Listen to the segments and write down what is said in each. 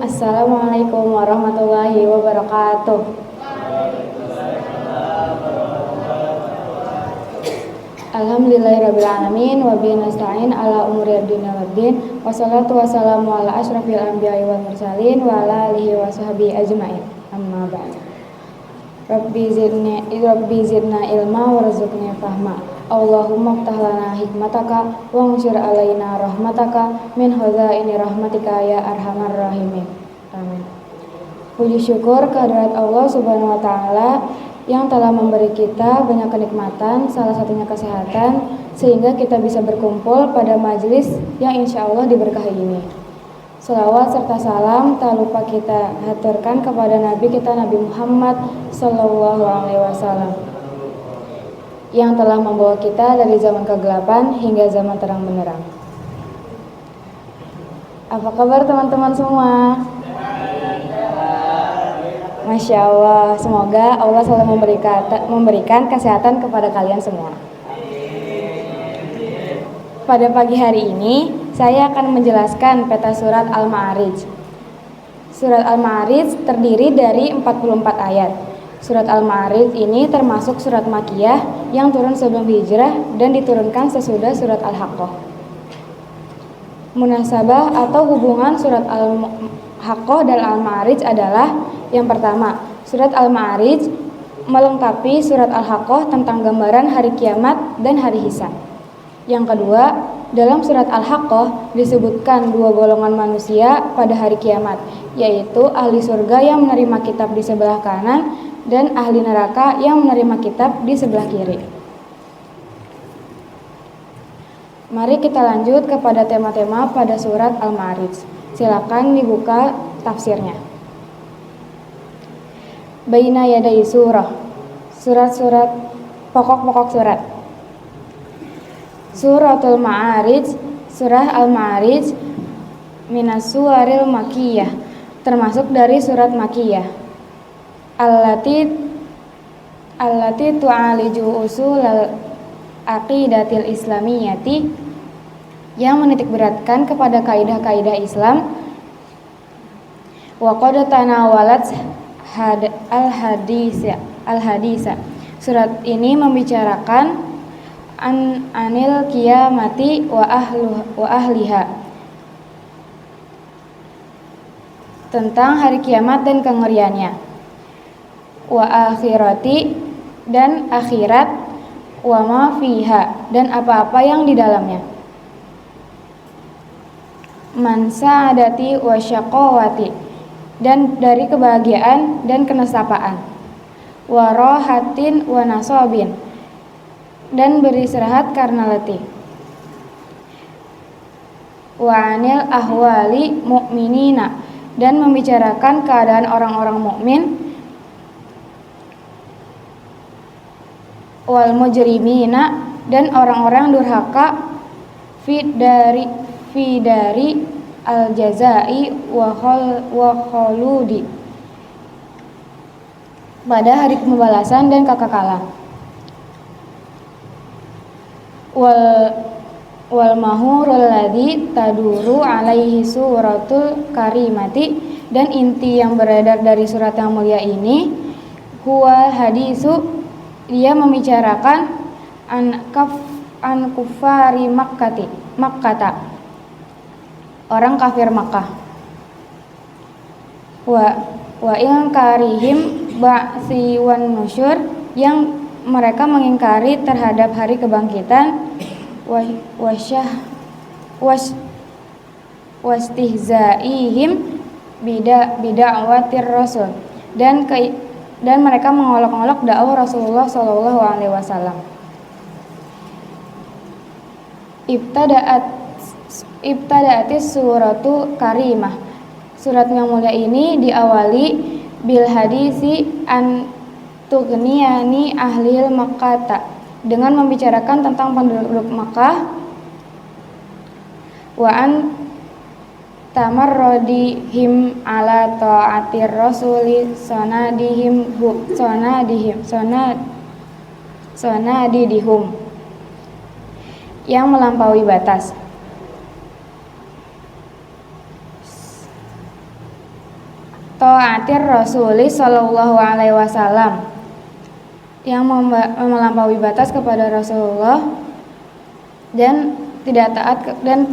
Assalamualaikum warahmatullahi wabarakatuh. Alhamdulillahirabbil alamin wa bihi nasta'in ala umuri ad-dunya waddin. Wassalatu wassalamu ala asyrafil anbiya'i wal mursalin wa ala alihi wa sahbihi ajmain. Amma ba'd. Rabbi zidna ilma warzuqni fahma. Allahumma ftah lana hikmataka wa anshur alaina rahmataka min khazaini rahmatika ya arhamar rahimin. Amin. Puji syukur kehadirat Allah Subhanahu wa taala yang telah memberi kita banyak kenikmatan, salah satunya kesehatan, sehingga kita bisa berkumpul pada majelis yang insya Allah diberkahi ini. Selawat serta salam tak lupa kita haturkan kepada Nabi kita Nabi Muhammad Sallallahu Alaihi Wasallam yang telah membawa kita dari zaman kegelapan hingga zaman terang benderang. Apa kabar teman-teman semua? Masya Allah, semoga Allah selalu memberikan kesehatan kepada kalian semua. Pada pagi hari ini, saya akan menjelaskan peta surat Al-Ma'arij. Surat Al-Ma'arij terdiri dari 44 ayat. Surat Al-Ma'arij ini termasuk surat Makkiyah yang turun sebelum hijrah dan diturunkan sesudah surat Al-Haqqah. Munasabah atau hubungan surat Al-Haqqah dan Al-Ma'arij adalah: yang pertama, surat Al-Ma'arij melengkapi surat Al-Haqqah tentang gambaran hari kiamat dan hari hisab. Yang kedua, dalam surat Al-Haqqah disebutkan dua golongan manusia pada hari kiamat, yaitu ahli surga yang menerima kitab di sebelah kanan dan ahli neraka yang menerima kitab di sebelah kiri. Mari kita lanjut kepada tema-tema pada surat Al-Ma'arij. Silakan dibuka tafsirnya. Baina yadai surah, surat-surat, pokok-pokok surat. Suratul Ma'arij, surah Al-Ma'arij minas suwaril Makkiyah, termasuk dari surat Makkiyah. Allati tu'aliju usulal aqidatil islamiyati, yang menitik beratkan kepada kaidah-kaidah Islam. Wa qad tanawalat al-hadisa. Surat ini membicarakan anil qiyamati wa ahliha, tentang hari kiamat dan kengeriannya. Wa akhirati, dan akhirat. Wa ma fiha, dan apa-apa yang di dalamnya. Man sa'adati wa syaqawati, dan dari kebahagiaan dan kenesapaan. Wa rahatin wa nasabin, dan beristirahat karena letih. Wa anil ahwali mu'minina, dan membicarakan keadaan orang-orang mukmin. Wal mujrimina, dan orang-orang durhaka. Fi dari al-jazai wa khuludi, pada hari pembalasan dan kekekalan. Wal mahurul ladzi taduru alaihi suratul karimati, dan inti yang beredar dari surat yang mulia ini huwa hadisu, dia membicarakan an kufari Makkata, orang kafir Makkah. Wa inkarihim ba'si wan nusyur, yang mereka mengingkari terhadap hari kebangkitan. Wastihzaihim bida'watir rasul, dan mereka mengolok-olok dakwah Rasulullah Shallallahu Alaihi Wasallam. Ibtada'atis suratu karimah, surat yang mulia ini diawali bil hadisi an tughniyani ahlil Makkata, dengan membicarakan tentang penduduk Makkah. Wa an tamarrodihim ala ta'atir rasuli sonadidihum, yang melampaui batas. ta'atir Rasuli sallallahu alaihi wasallam, yang melampaui batas kepada Rasulullah dan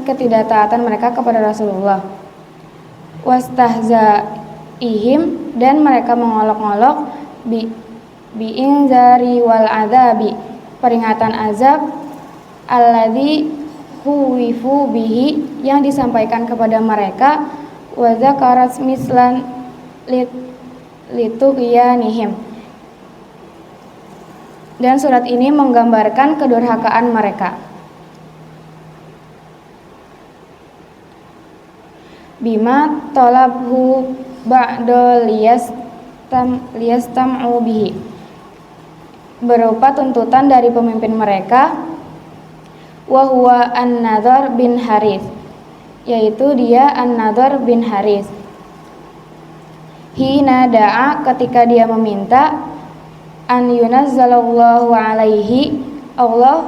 ketidaktaatan mereka kepada Rasulullah. Wastahzaihim, dan mereka mengolok-olok bi'inzari wal adzabi, peringatan azab, alladzi khuwifu bihi, yang disampaikan kepada mereka, wa dzakarat mislan litughyanihim, dan surat ini menggambarkan kedurhakaan mereka. Bima talabhu ba'da liyastam'u bihi, berupa tuntutan dari pemimpin mereka, wa huwa An-Nadhr bin Harits, yaitu dia An-Nadhr bin Harits. Hina da'a, ketika dia meminta, an yunazzalallahu alaihi, Allah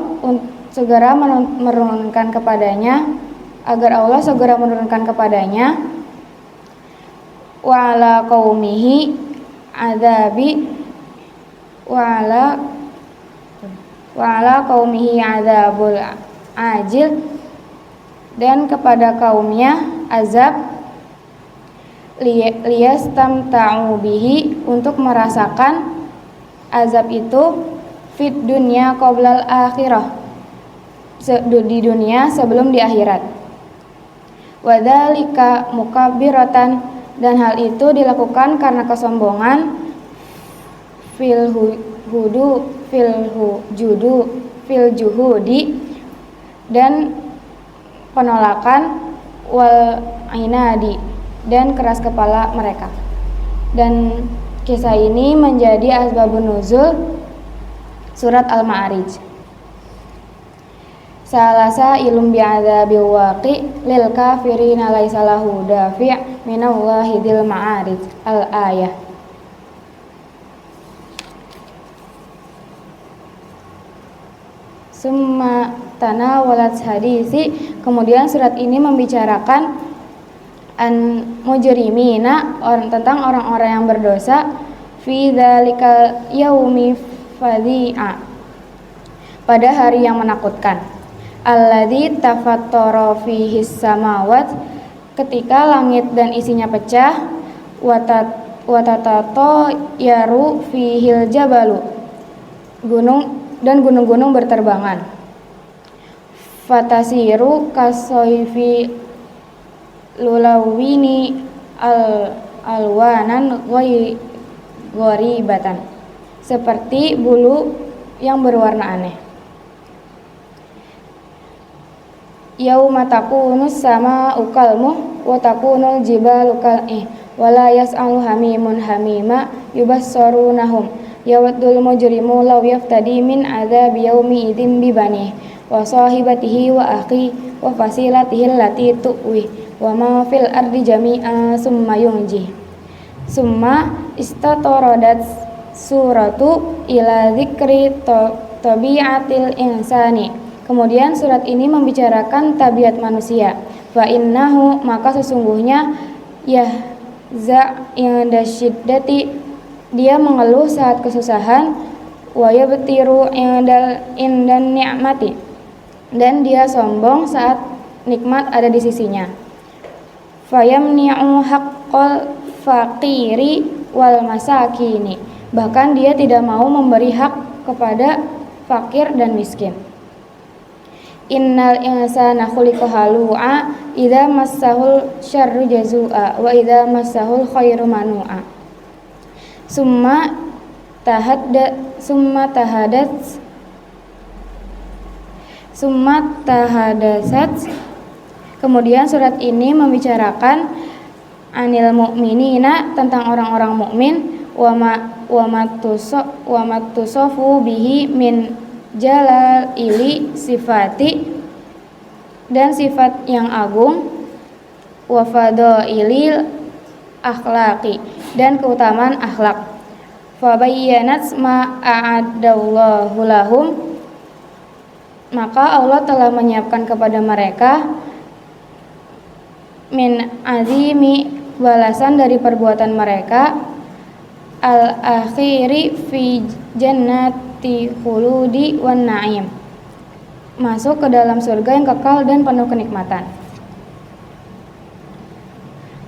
segera menurunkan kepadanya, agar Allah segera menurunkan kepadanya, wa ala qaumihi adzabi wa ala qaumihi adzabul ajil, dan kepada kaumnya azab, liyastamta'u bihi, untuk merasakan azab itu, fid dunya qoblal akhirah, di dunia sebelum di akhirat. Wadzalika mukabbiratan, dan hal itu dilakukan karena kesombongan, fil juhudi, dan penolakan, wal inadi, dan keras kepala mereka. Dan kisah ini menjadi asbabun nuzul surat Al-Ma'arij. Salasa ilum bi'adzabil waqi lil kafirina laisa lahu dafi' minallahi dzil ma'arij, al-ayah. Summa tanawalat hadisi, kemudian surat ini membicarakan an mujrimina, tentang orang-orang yang berdosa, fi dzalikal yaumi fadhi'a, pada hari yang menakutkan, alladzi tafattara fihi samawat, ketika langit dan isinya pecah, watatato yaru fihil jabalu, gunung-gunung berterbangan, fatasiru kasoifi lulawini alwanan gharibatan, seperti bulu yang berwarna aneh. Yauma takunus sama ukalmu wa takunul jibalu kal'ih wala yas'alu hamimun hamima yubassarunahum yawaddul mujrimu law yaftadi min adzabi yaumi idzin bi banihi wa sahibatihi wa akhi wa fasilatihi allati tuwi wa ma fil ardi jami'a summa yunji. Summa istataradat suratu ila dzikri tabi'atil insani, kemudian surat ini membicarakan tabiat manusia. Fa innahu, maka sesungguhnya, inda syiddati, dia mengeluh saat kesusahan, wa yabtiru indan ni'mati, dan dia sombong saat nikmat ada di sisinya. Fa yamni'u haqqal faqiri wal masakini, bahkan dia tidak mau memberi hak kepada fakir dan miskin. Innal insana khuliqa halu'a idza massahul syarru jazua wa idza massahul khairu manu'a. Summa tahadasat, kemudian surat ini membicarakan anil mu'minina, tentang orang-orang mukmin, wa matusofu bihi min jalal ili sifati, dan sifat yang agung, wa fadailil akhlaqi, dan keutamaan akhlak. Fa bayyanat ma a'adallahu lahum, maka Allah telah menyiapkan kepada mereka min azimi balasan dari perbuatan mereka al-akhiri fi jannati khuludi wan na'im, masuk ke dalam surga yang kekal dan penuh kenikmatan.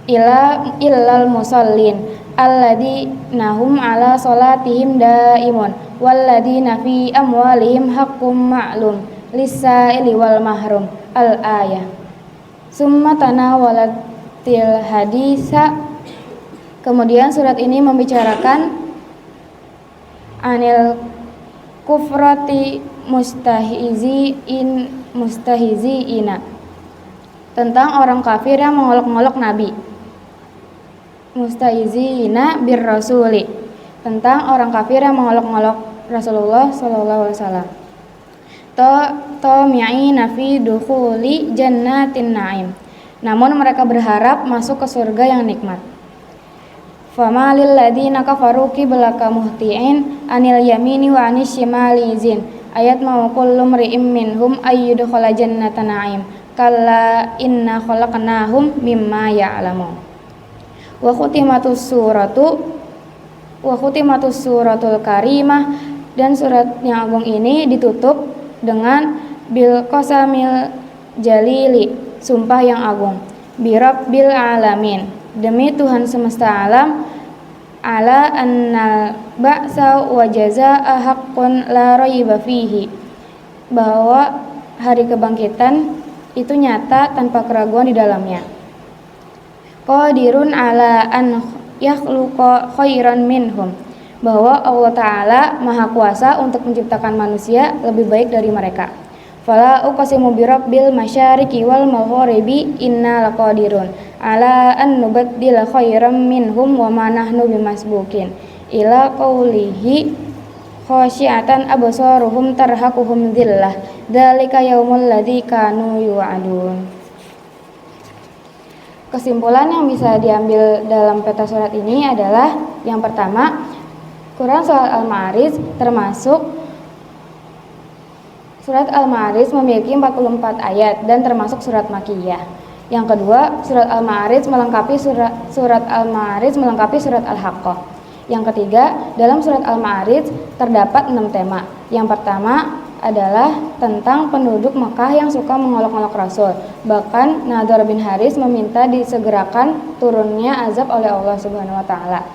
Illal musallin alladzina hum ala salatihim daimun walladzina fi amwalihim haqqum ma'lum lis-sa'ili wal mahrum al-ayah. Summa tanawalatil hadisa, kemudian surat ini membicarakan anil kufrati mustahiziina, tentang orang kafir yang mengolok-olok Nabi. Mustahiziina bir rasuli, tentang orang kafir yang mengolok-olok Rasulullah sallallahu alaihi wasallam. Tami'ina fi dukhuli jannatin na'im, namun mereka berharap masuk ke surga yang nikmat. Fama lil ladzina kafaru qiblaka muhti'in anil yamini wa anis shimali izin ayat mau kullu mri'im minhum ayyudkhala jannatan na'im kalla inna khalaqnahum mimma ya'lamun. Wa khutimatus suratul karimah, dan surat yang agung ini ditutup dengan bil qasamil jalili, sumpah yang agung, bi rabbil alamin, demi Tuhan semesta alam, ala annal ba'sa wa jazaa'a haqqun la raiba fihi, bahwa hari kebangkitan itu nyata tanpa keraguan di dalamnya. Qadirun ala an yakhluqa khairan minhum, bahwa Allah Ta'ala maha kuasa untuk menciptakan manusia lebih baik dari mereka. Fala uqsimu bi rabbil masyariqi wal magharibi inna laqadirun ala an nubaddila khairan minhum wa ma nahnu bimasbuqin ila qawlihi khasyiatan absaruhum tarhaquhum dhillah dzalika yaumul ladzi kanu yu'adun. Kesimpulan yang bisa diambil dalam peta surat ini adalah yang pertama, Quran Surat Al-Ma'arij termasuk Surat Al-Ma'arij memiliki 44 ayat dan termasuk surat Makkiyah. Yang kedua, Surat Al-Ma'arij melengkapi surat Al-Ma'arij melengkapi surat Al-Haqqah. Yang ketiga, dalam surat Al-Ma'arij terdapat 6 tema. Yang pertama adalah tentang penduduk Mekah yang suka mengolok-olok Rasul. Bahkan Nadhr bin Haris meminta disegerakan turunnya azab oleh Allah Subhanahu wa taala.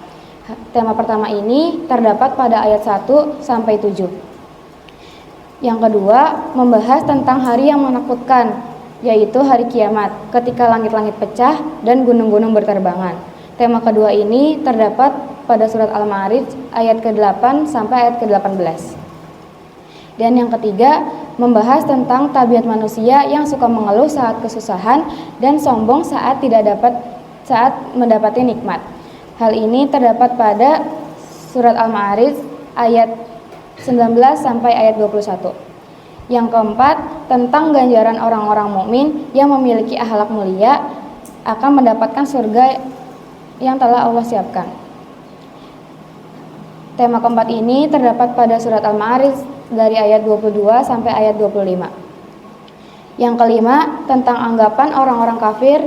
Tema pertama ini terdapat pada ayat 1 sampai 7. Yang kedua, membahas tentang hari yang menakutkan, yaitu hari kiamat, ketika langit-langit pecah dan gunung-gunung berterbangan. Tema kedua ini terdapat pada surat Al-Ma'arij ayat ke-8 sampai ayat ke-18. Dan yang ketiga, membahas tentang tabiat manusia yang suka mengeluh saat kesusahan dan sombong saat mendapati nikmat. Hal ini terdapat pada surat Al-Ma'arij ayat 19 sampai ayat 21. Yang keempat, tentang ganjaran orang-orang mukmin yang memiliki akhlak mulia akan mendapatkan surga yang telah Allah siapkan. Tema keempat ini terdapat pada surat Al-Ma'arij dari ayat 22 sampai ayat 25. Yang kelima, tentang anggapan orang-orang kafir,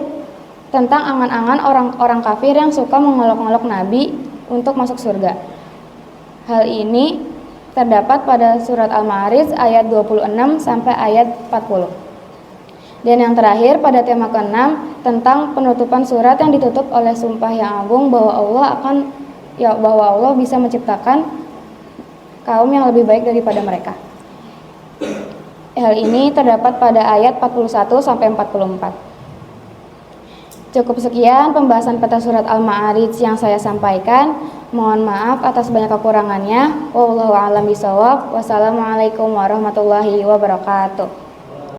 tentang angan-angan orang-orang kafir yang suka mengolok-olok Nabi untuk masuk surga. Hal ini terdapat pada surat Al-Ma'arij ayat 26 sampai ayat 40. Dan yang terakhir, pada tema ke-6 tentang penutupan surat yang ditutup oleh sumpah yang agung bahwa Allah bisa menciptakan kaum yang lebih baik daripada mereka. Hal ini terdapat pada ayat 41 sampai 44. Cukup sekian pembahasan peta surat Al-Ma'arij yang saya sampaikan. Mohon maaf atas banyak kekurangannya. Wallahu a'lam bishawab. Wassalamualaikum warahmatullahi wabarakatuh.